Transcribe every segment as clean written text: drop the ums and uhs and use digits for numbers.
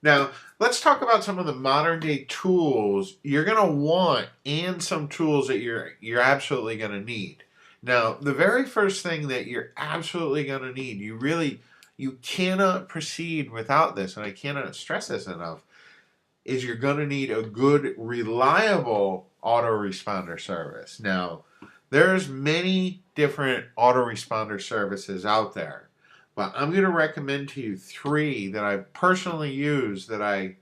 Now, let's talk about some of the modern day tools you're going to want and some tools that you're absolutely going to need. Now, the very first thing that you're absolutely going to need, you cannot proceed without this, and I cannot stress this enough, is you're going to need a good, reliable autoresponder service. Now, there's many different autoresponder services out there, but I'm going to recommend to you three that I personally use that I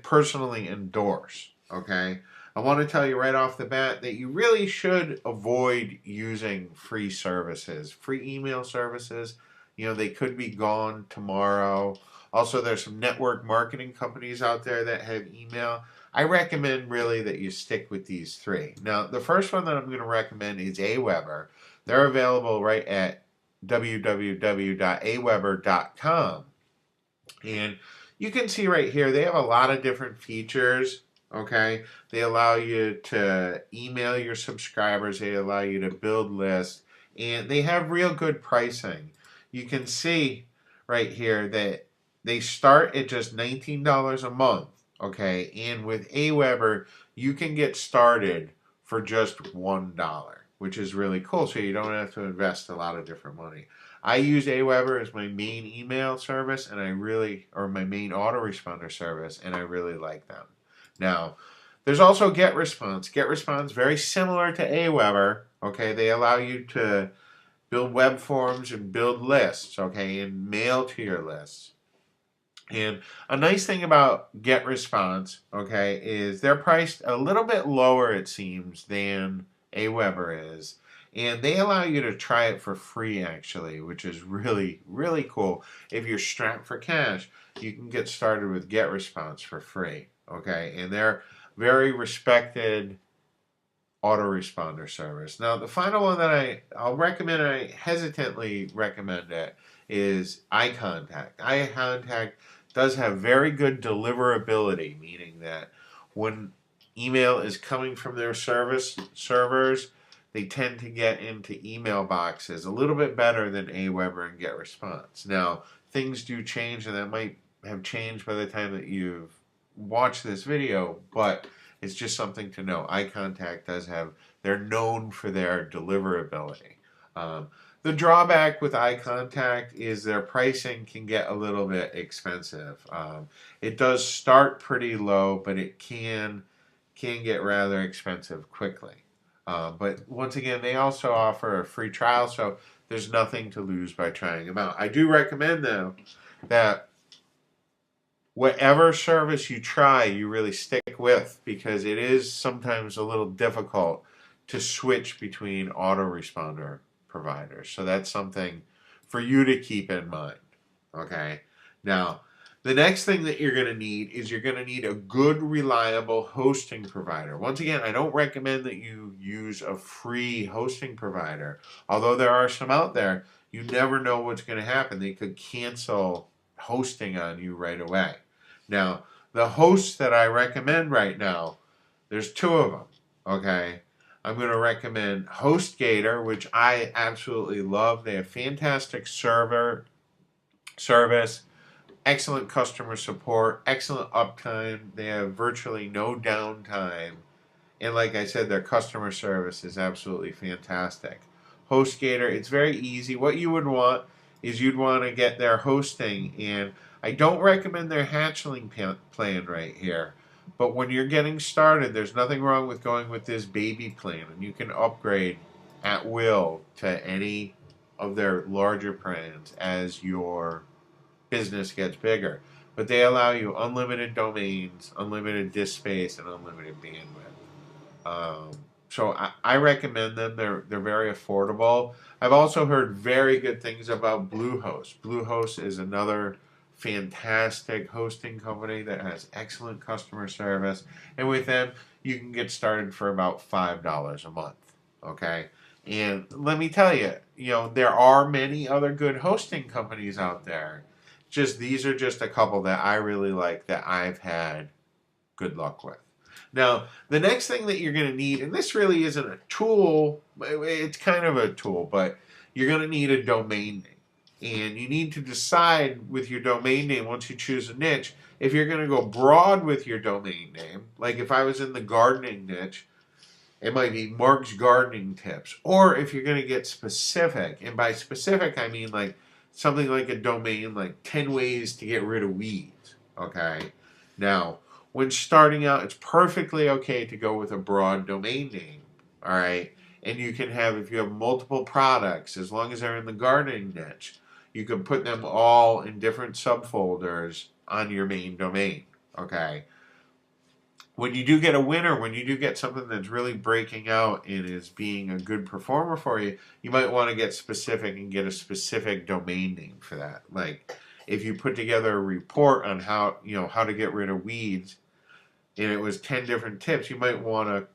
personally endorse. Okay, I want to tell you right off the bat that you really should avoid using free services, free email services. You know, they could be gone tomorrow. Also, there's some network marketing companies out there that have email. I recommend really that you stick with these three. Now, the first one that I'm going to recommend is Aweber. They're available right at www.aweber.com. And you can see right here, they have a lot of different features. Okay, they allow you to email your subscribers, they allow you to build lists, and they have real good pricing. You can see right here that they start at just $19 a month. Okay, and with Aweber, you can get started for just $1, which is really cool. So you don't have to invest a lot of different money. I use Aweber as my main email service, and or my main autoresponder service, and I really like them. Now, there's also GetResponse. GetResponse, very similar to Aweber. Okay, they allow you to build web forms and build lists. Okay, and mail to your lists. And a nice thing about GetResponse, okay, is they're priced a little bit lower, it seems, than Aweber is. And they allow you to try it for free, actually, which is really, really cool. If you're strapped for cash, you can get started with GetResponse for free, okay? And they're very respected autoresponder service. Now, the final one that I'll recommend, I hesitantly recommend it, is iContact. iContact does have very good deliverability, meaning that when email is coming from their servers, they tend to get into email boxes a little bit better than Aweber and GetResponse. Now, things do change, and that might have changed by the time that you've watched this video, but it's just something to know. iContact does have, they're known for their deliverability. Um, the drawback with iContact is their pricing can get a little bit expensive. It does start pretty low, but it can get rather expensive quickly. But once again, they also offer a free trial, so there's nothing to lose by trying them out. I do recommend, though, that whatever service you try, you really stick with, because it is sometimes a little difficult to switch between autoresponder providers. So that's something for you to keep in mind. Okay. Now, the next thing that you're going to need is you're going to need a good, reliable hosting provider. Once again, I don't recommend that you use a free hosting provider. Although there are some out there, you never know what's going to happen. They could cancel hosting on you right away. Now, the hosts that I recommend right now, there's two of them. Okay. I'm going to recommend HostGator, which I absolutely love. They have fantastic service, excellent customer support, excellent uptime. They have virtually no downtime. And like I said, their customer service is absolutely fantastic. HostGator, it's very easy. What you would want is you'd want to get their hosting, and I don't recommend their hatchling plan right here. But when you're getting started, there's nothing wrong with going with this baby plan, and you can upgrade at will to any of their larger plans as your business gets bigger. But they allow you unlimited domains, unlimited disk space, and unlimited bandwidth. So I recommend them. They're very affordable. I've also heard very good things about Bluehost. Bluehost is another fantastic hosting company that has excellent customer service, and with them you can get started for about $5 a month. Okay, and let me tell you, there are many other good hosting companies out there. Just these are just a couple that I really like that I've had good luck with. Now, the next thing that you're going to need, and this really isn't a tool, it's kind of a tool, but you're going to need a domain name. And you need to decide with your domain name, once you choose a niche, if you're going to go broad with your domain name. Like if I was in the gardening niche, it might be Mark's Gardening Tips. Or if you're going to get specific, and by specific I mean like something like a domain like 10 ways to get rid of weeds. Okay? Now, when starting out, it's perfectly okay to go with a broad domain name. All right? And you can have, if you have multiple products, as long as they're in the gardening niche, you can put them all in different subfolders on your main domain. Okay? When you do get a winner, when you do get something that's really breaking out and is being a good performer for you, you might want to get specific and get a specific domain name for that. Like if you put together a report on how to get rid of weeds and it was 10 different tips, you might want to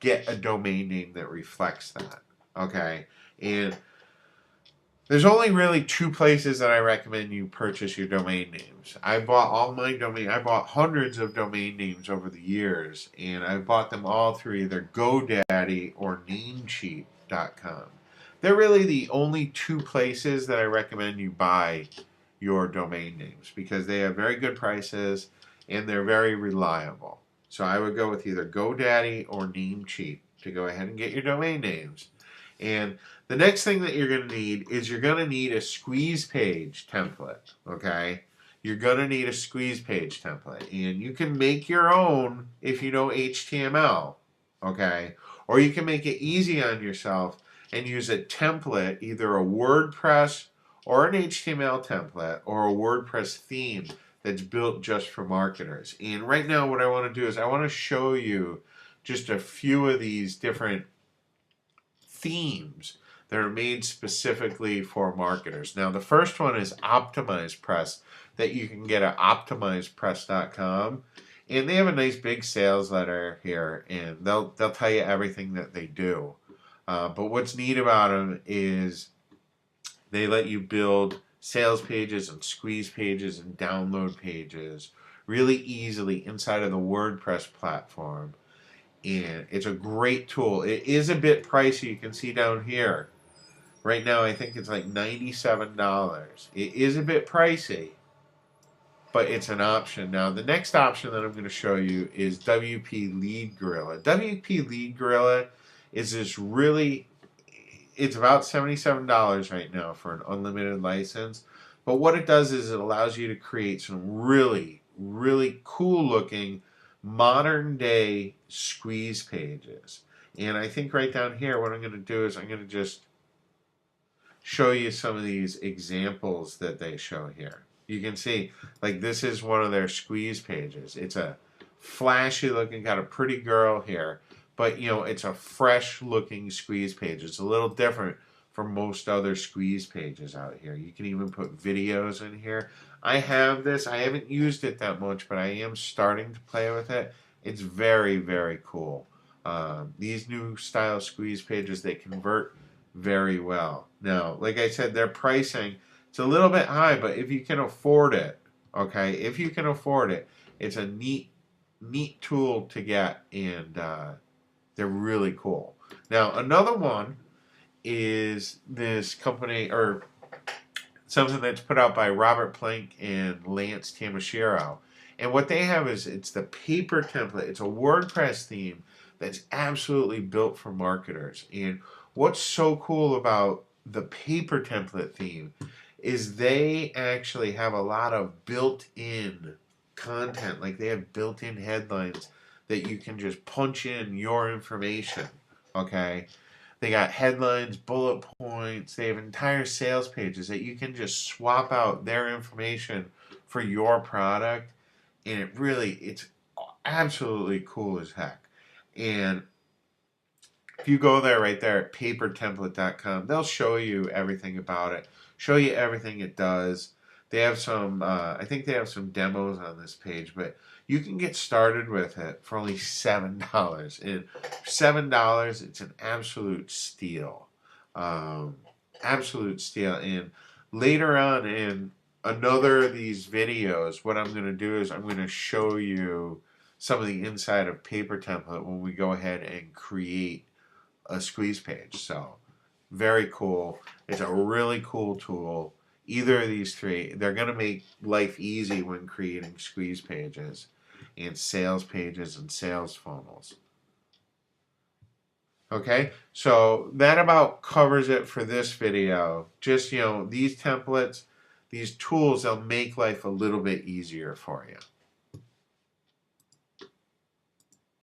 get a domain name that reflects that. Okay? And there's only really two places that I recommend you purchase your domain names. I bought hundreds of domain names over the years, and I bought them all through either GoDaddy or Namecheap.com. They're really the only two places that I recommend you buy your domain names because they have very good prices and they're very reliable. So I would go with either GoDaddy or Namecheap to go ahead and get your domain names. And the next thing that you're going to need is you're going to need a squeeze page template, okay? You're going to need a squeeze page template. And you can make your own if you know HTML, okay? Or you can make it easy on yourself and use a template, either a WordPress or an HTML template or a WordPress theme that's built just for marketers. And right now what I want to do is I want to show you just a few of these different themes that are made specifically for marketers. Now, the first one is Optimize Press that you can get at optimizepress.com. And they have a nice big sales letter here, and they'll tell you everything that they do. But what's neat about them is they let you build sales pages and squeeze pages and download pages really easily inside of the WordPress platform. And it's a great tool. It is a bit pricey. You can see down here. Right now, I think it's like $97. It is a bit pricey, but it's an option. Now, the next option that I'm going to show you is WP Lead Gorilla. WP Lead Gorilla is this really, it's about $77 right now for an unlimited license. But what it does is it allows you to create some really, really cool looking modern day squeeze pages. And I think right down here what I'm going to do is I'm going to just show you some of these examples that they show here. You can see like this is one of their squeeze pages. It's a flashy looking, got a pretty girl here, but it's a fresh looking squeeze page. It's a little different from most other squeeze pages out here. You can even put videos in here. I have this. I haven't used it that much, but I am starting to play with it. It's very, very cool. These new style squeeze pages, they convert very well. Now, like I said, their pricing, it's a little bit high, but if you can afford it, okay, if you can afford it, it's a neat tool to get, and they're really cool. Now, another one is this company, or something that's put out by Robert Plank and Lance Tamashiro. And what they have is, it's the paper template. It's a WordPress theme that's absolutely built for marketers. And what's so cool about the paper template theme is they actually have a lot of built-in content. Like they have built-in headlines that you can just punch in your information, okay? They got headlines, bullet points. They have entire sales pages that you can just swap out their information for your product. And it's absolutely cool as heck. And if you go there right there at papertemplate.com, they'll show you everything about it, show you everything it does. They have some, I think they have some demos on this page, but you can get started with it for only $7. And for $7, it's an absolute steal. Absolute steal. And later on in another of these videos, what I'm going to do is I'm going to show you some of the inside of Paper Template when we go ahead and create a squeeze page. So very cool. It's a really cool tool. Either of these three, they're going to make life easy when creating squeeze pages and sales pages and sales funnels. Okay, so that about covers it for this video. Just, these templates, these tools, they'll make life a little bit easier for you.